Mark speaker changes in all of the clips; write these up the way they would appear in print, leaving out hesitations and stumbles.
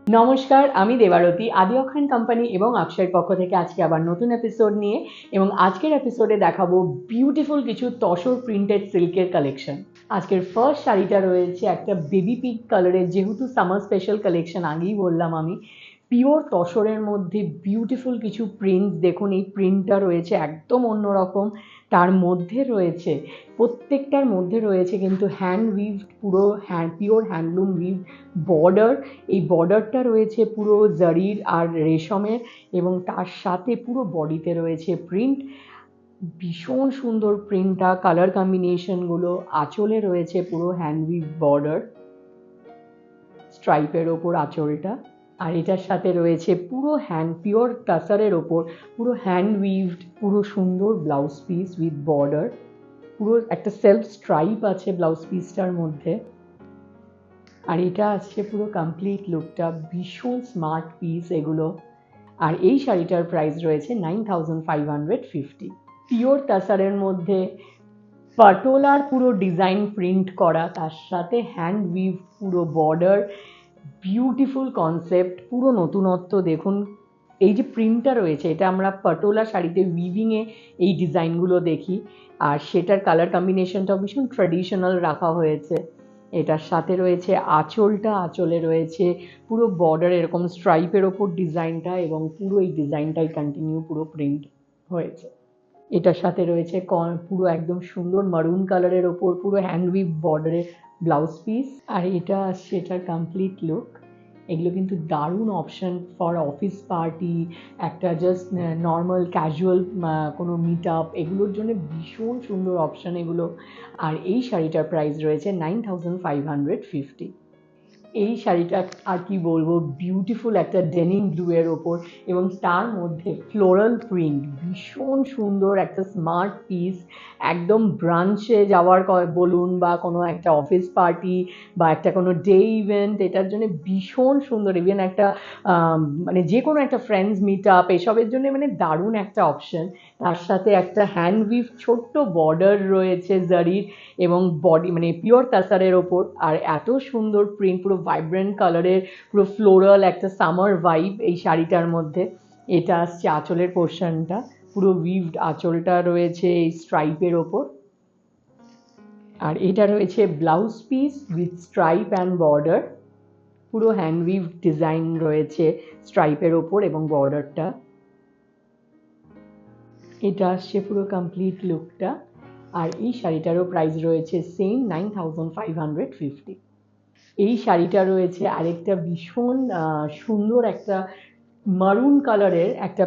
Speaker 1: নমস্কার, আমি দেবারতী আদি অক্ষয়ণ কোম্পানি এবং অক্ষয়ের পক্ষ থেকে আজকে আবার নতুন এপিসোড নিয়ে এবং আজকের এপিসোডে দেখাবো বিউটিফুল কিছু তসর প্রিন্টেড সিল্কের কালেকশন। আজকের ফার্স্ট শাড়িটা রয়েছে একটা বেবি পিঙ্ক কালারের, যেহেতু সামার স্পেশাল কালেকশন আগেই বললাম আমি, পিওর তসরের মধ্যে বিউটিফুল কিছু প্রিন্টস। দেখুন এই প্রিন্টটা রয়েছে একদম অন্যরকম। তার মধ্যে রয়েছে, প্রত্যেকটার মধ্যে রয়েছে কিন্তু হ্যান্ড উইভড, পুরো পিওর হ্যান্ডলুম উইভ বর্ডার। এই বর্ডারটা রয়েছে পুরো জারির আর রেশমের এবং তার সাথে পুরো বডিতে রয়েছে প্রিন্ট। ভীষণ সুন্দর প্রিন্টটা, কালার কম্বিনেশনগুলো। আঁচলে রয়েছে পুরো হ্যান্ড উইভ বর্ডার, স্ট্রাইপের ওপর আঁচলটা। আর এটার সাথে রয়েছে পুরো পিওর টাসারের ওপর পুরো হ্যান্ড উইভড, পুরো সুন্দর ব্লাউজ পিস উইথ বর্ডার। পুরো একটা সেলফ স্ট্রাইপ আছে ব্লাউজ পিসটার মধ্যে। আর এটা আসছে পুরো কমপ্লিট লুকটা, ভীষণ স্মার্ট পিস এগুলো। আর এই শাড়িটার প্রাইস রয়েছে 9550। পিওর তাসারের মধ্যে পাটোলার পুরো ডিজাইন প্রিন্ট করা, তার সাথে হ্যান্ড উইভ পুরো বর্ডার, বিউটিফুল কনসেপ্ট, পুরো নতুনত্ব। দেখুন এই যে প্রিন্টটা রয়েছে, এটা আমরা পাটোলা শাড়িতে উইভিংয়ে এই ডিজাইনগুলো দেখি, আর সেটার কালার কম্বিনেশনটাও ভীষণ ট্র্যাডিশনাল রাখা হয়েছে। এটার সাথে রয়েছে আঁচলটা, আঁচলে রয়েছে পুরো বর্ডার এরকম স্ট্রাইপের ওপর ডিজাইনটা, এবং পুরো এই ডিজাইনটাই কন্টিনিউ পুরো প্রিন্ট হয়েছে। এটার সাথে রয়েছে পুরো একদম সুন্দর মারুন কালারের ওপর পুরো হ্যান্ড উইভ বর্ডারের ব্লাউজ পিস। আর এটা আসছে এটার কমপ্লিট লুক। এগুলো কিন্তু দারুণ অপশন ফর অফিস পার্টি, একটা জাস্ট নর্মাল ক্যাজুয়াল কোনো মিট আপ, এগুলোর জন্য ভীষণ সুন্দর অপশন এগুলো। আর এই শাড়িটার প্রাইস রয়েছে 9550। এই শাড়িটা আর কি বলবো, বিউটিফুল একটা ডেনিম ব্লু এর ওপর এবং তার মধ্যে ফ্লোরাল প্রিন্ট, ভীষণ সুন্দর একটা স্মার্ট পিস। একদম ব্রাঞ্চে যাওয়ার বলুন বা কোনো একটা অফিস পার্টি বা একটা কোনো ডে ইভেন্ট, এটার জন্য ভীষণ সুন্দর। ইভেন একটা মানে যে কোনো একটা ফ্রেন্ডস মিট আপ, এসবের জন্য মানে দারুণ একটা অপশন। তার সাথে একটা হ্যান্ড উইভ ছোট্ট বর্ডার রয়েছে জারির এবং বডি মানে পিওর তাসারের ওপর। আর এত সুন্দর প্রিন্ট, পুরো ভাইব্রেন্ট কালারের, পুরো ফ্লোরাল একটা সামার ভাইব এই শাড়িটার মধ্যে। এটা আসছে আঁচলের পোর্শনটা, পুরো উইভড আঁচলটা রয়েছে এই স্ট্রাইপের ওপর। আর এটা রয়েছে blouse piece with stripe and border, পুরো হ্যান্ড উইভ ডিজাইন রয়েছে স্ট্রাইপের ওপর এবং বর্ডারটা। এটা আসছে পুরো কমপ্লিট লুকটা। আর এই শাড়িটারও প্রাইস রয়েছে সেম 9550। এই শাড়িটা রয়েছে আরেকটা ভীষণ সুন্দর একটা মারুন কালারের, একটা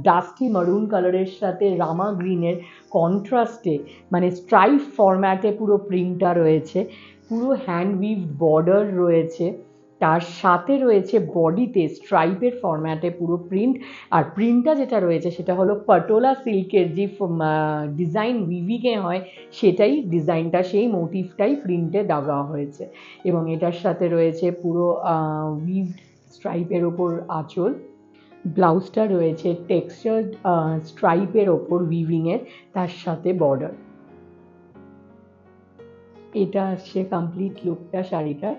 Speaker 1: ডাস্টি মারুন কালারের সাথে রামা গ্রিনের কন্ট্রাস্টে, মানে স্ট্রাইপ ফরম্যাটে পুরো প্রিন্টটা রয়েছে, পুরো হ্যান্ড উইভ বর্ডার রয়েছে, তার সাথে রয়েছে বডিতে স্ট্রাইপের ফরম্যাটে পুরো প্রিন্ট। আর প্রিন্টটা যেটা রয়েছে সেটা হলো পাটোলা সিল্কের যে ডিজাইন উইভিংয়ে হয়, সেটাই ডিজাইনটা, সেই মোটিভটাই প্রিন্টে দেওয়া হয়েছে। এবং এটার সাথে রয়েছে পুরো উইভ স্ট্রাইপের ওপর আঁচল। ব্লাউজটা রয়েছে টেক্সচার্ড স্ট্রাইপের ওপর উইভিংয়ের, তার সাথে বর্ডার। এটা আসছে কমপ্লিট লুকটা শাড়িটার।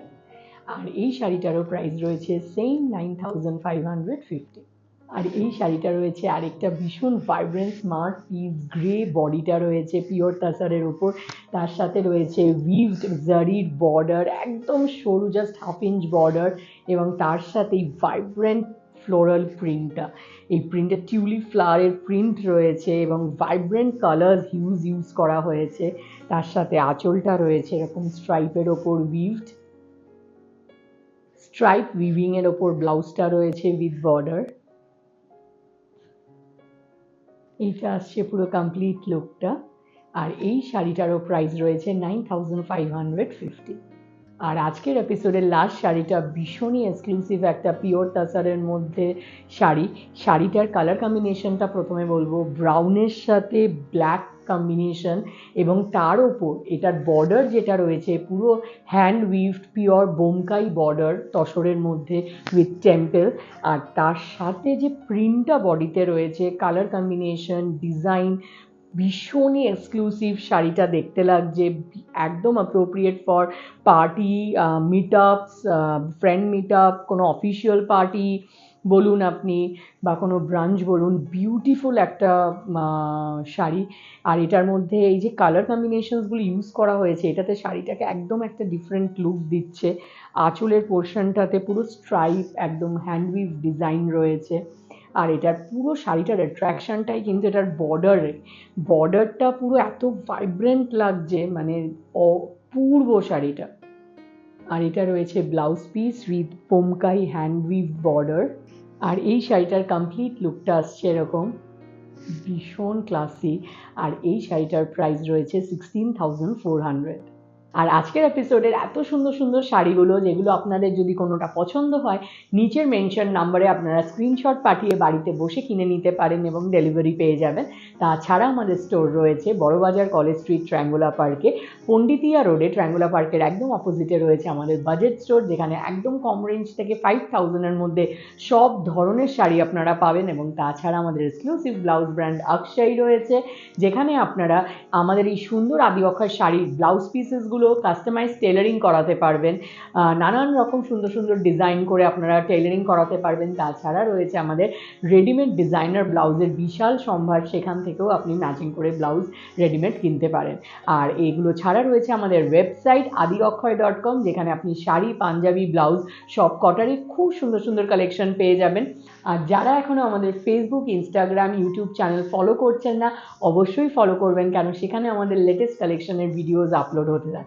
Speaker 1: আর এই শাড়িটারও প্রাইস রয়েছে সেম 9550। আর এই শাড়িটা রয়েছে আরেকটা ভীষণ ভাইব্রেন্ট স্মার্ট পিস, গ্রে বডিটা রয়েছে পিওর তাসারের উপর, তার সাথে রয়েছে উইভড জারির বর্ডার, একদম সরু জাস্ট হাফ ইঞ্চ বর্ডার, এবং তার সাথেই ভাইব্রেন্ট ফ্লোরাল প্রিন্টটা। এই প্রিন্টে টিউলিপ ফ্লাওয়ারের প্রিন্ট রয়েছে এবং ভাইব্রেন্ট কালার ইউজ করা হয়েছে। তার সাথে আঁচলটা রয়েছে এরকম স্ট্রাইপের ওপর উইভড, স্ট্রাইপ উইভিং এর ওপর ব্লাউজটা রয়েছে উইথ বর্ডার। এইটা আসছে পুরো কমপ্লিট লুকটা। আর এই শাড়িটারও প্রাইস রয়েছে 9550। আর আজকের এপিসোডের লাস্ট শাড়িটা ভীষণই এক্সক্লুসিভ একটা পিওর তাসারের মধ্যে শাড়ি। শাড়িটার কালার কম্বিনেশনটা প্রথমে বলবো, ব্রাউনের সাথে ব্ল্যাক কম্বিনেশন, এবং তার ওপর এটার বর্ডার যেটা রয়েছে পুরো হ্যান্ড উইভড পিওর বোমকাই বর্ডার তসরের মধ্যে উইথ টেম্পেল। আর তার সাথে যে প্রিন্টটা বডিতে রয়েছে, কালার কম্বিনেশন, ডিজাইন, ভীষণই এক্সক্লুসিভ শাড়িটা দেখতে লাগছে, একদম অ্যাপ্রোপ্রিয়েট ফর পার্টি, মিট আপস, ফ্রেন্ড মিট আপ, কোনো অফিসিয়াল পার্টি বলুন আপনি, বা কোনো ব্রাঞ্চ বলুন, বিউটিফুল একটা শাড়ি। আর এটার মধ্যে এই যে কালার কম্বিনেশনসগুলো ইউজ করা হয়েছে, এটাতে শাড়িটাকে একদম একটা ডিফারেন্ট লুক দিচ্ছে। আঁচলের পোর্শনটাতে পুরো স্ট্রাইপ, একদম হ্যান্ডউইভ ডিজাইন রয়েছে। আর এটার পুরো শাড়িটার অ্যাট্রাকশনটাই কিন্তু এটার বর্ডারটা পুরো এত ভাইব্রেন্ট লাগছে, মানে অপূর্ব শাড়িটা। আর এটা রয়েছে ব্লাউজ পিস উইথ পোমকাই হ্যান্ডউইভ বর্ডার। আর এই শাড়িটার কমপ্লিট লুকটা আসছে এরকম, ভীষণ ক্লাসি। আর এই শাড়িটার প্রাইস রয়েছে 16,400। আর আজকের এপিসোডের এত সুন্দর সুন্দর শাড়িগুলো, যেগুলো আপনাদের যদি কোনোটা পছন্দ হয়, নিচের মেনশন নাম্বারে আপনারা স্ক্রিনশট পাঠিয়ে বাড়িতে বসে কিনে নিতে পারেন এবং ডেলিভারি পেয়ে যাবেন। তাছাড়া আমাদের স্টোর রয়েছে বড়বাজার কলেজ স্ট্রিট, ট্রায়াঙ্গুলার পার্কে, পণ্ডিতিয়া রোডে, ট্রায়াঙ্গুলার পার্কের একদম অপোজিটে রয়েছে আমাদের বাজেট স্টোর, যেখানে একদম কম রেঞ্জ থেকে 5,000-এর মধ্যে সব ধরনের শাড়ি আপনারা পাবেন। এবং তাছাড়া আমাদের এক্সক্লুসিভ ব্লাউজ ব্র্যান্ড আকশাই রয়েছে, যেখানে আপনারা আমাদের এই সুন্দর আদি অক্ষয় শাড়ির ব্লাউজ পিসেসগুলো কাস্টমাইজ টেলারিং করাতে পারবেন, নানান রকম সুন্দর সুন্দর ডিজাইন করে আপনারা টেলারিং করাতে পারবেন। তাছাড়া রয়েছে আমাদের রেডিমেড ডিজাইনার ব্লাউজের বিশাল সম্ভার, সেখান থেকেও আপনি ম্যাচিং করে ব্লাউজ রেডিমেড কিনতে পারেন। আর এগুলো ছাড়া রয়েছে আমাদের ওয়েবসাইট adiokhoy.com, যেখানে আপনি শাড়ি, পাঞ্জাবি, ব্লাউজ সব কটারই খুব সুন্দর সুন্দর কালেকশন পেয়ে যাবেন। আর যারা এখনও আমাদের Facebook, Instagram, YouTube channel follow করছেন না, অবশ্যই ফলো করবেন, কারণ সেখানে আমাদের লেটেস্ট কালেকশনের ভিডিওজ আপলোড হতে থাকে।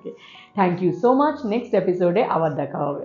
Speaker 1: Thank you so much. Next এপিসোডে আবার দেখা হবে।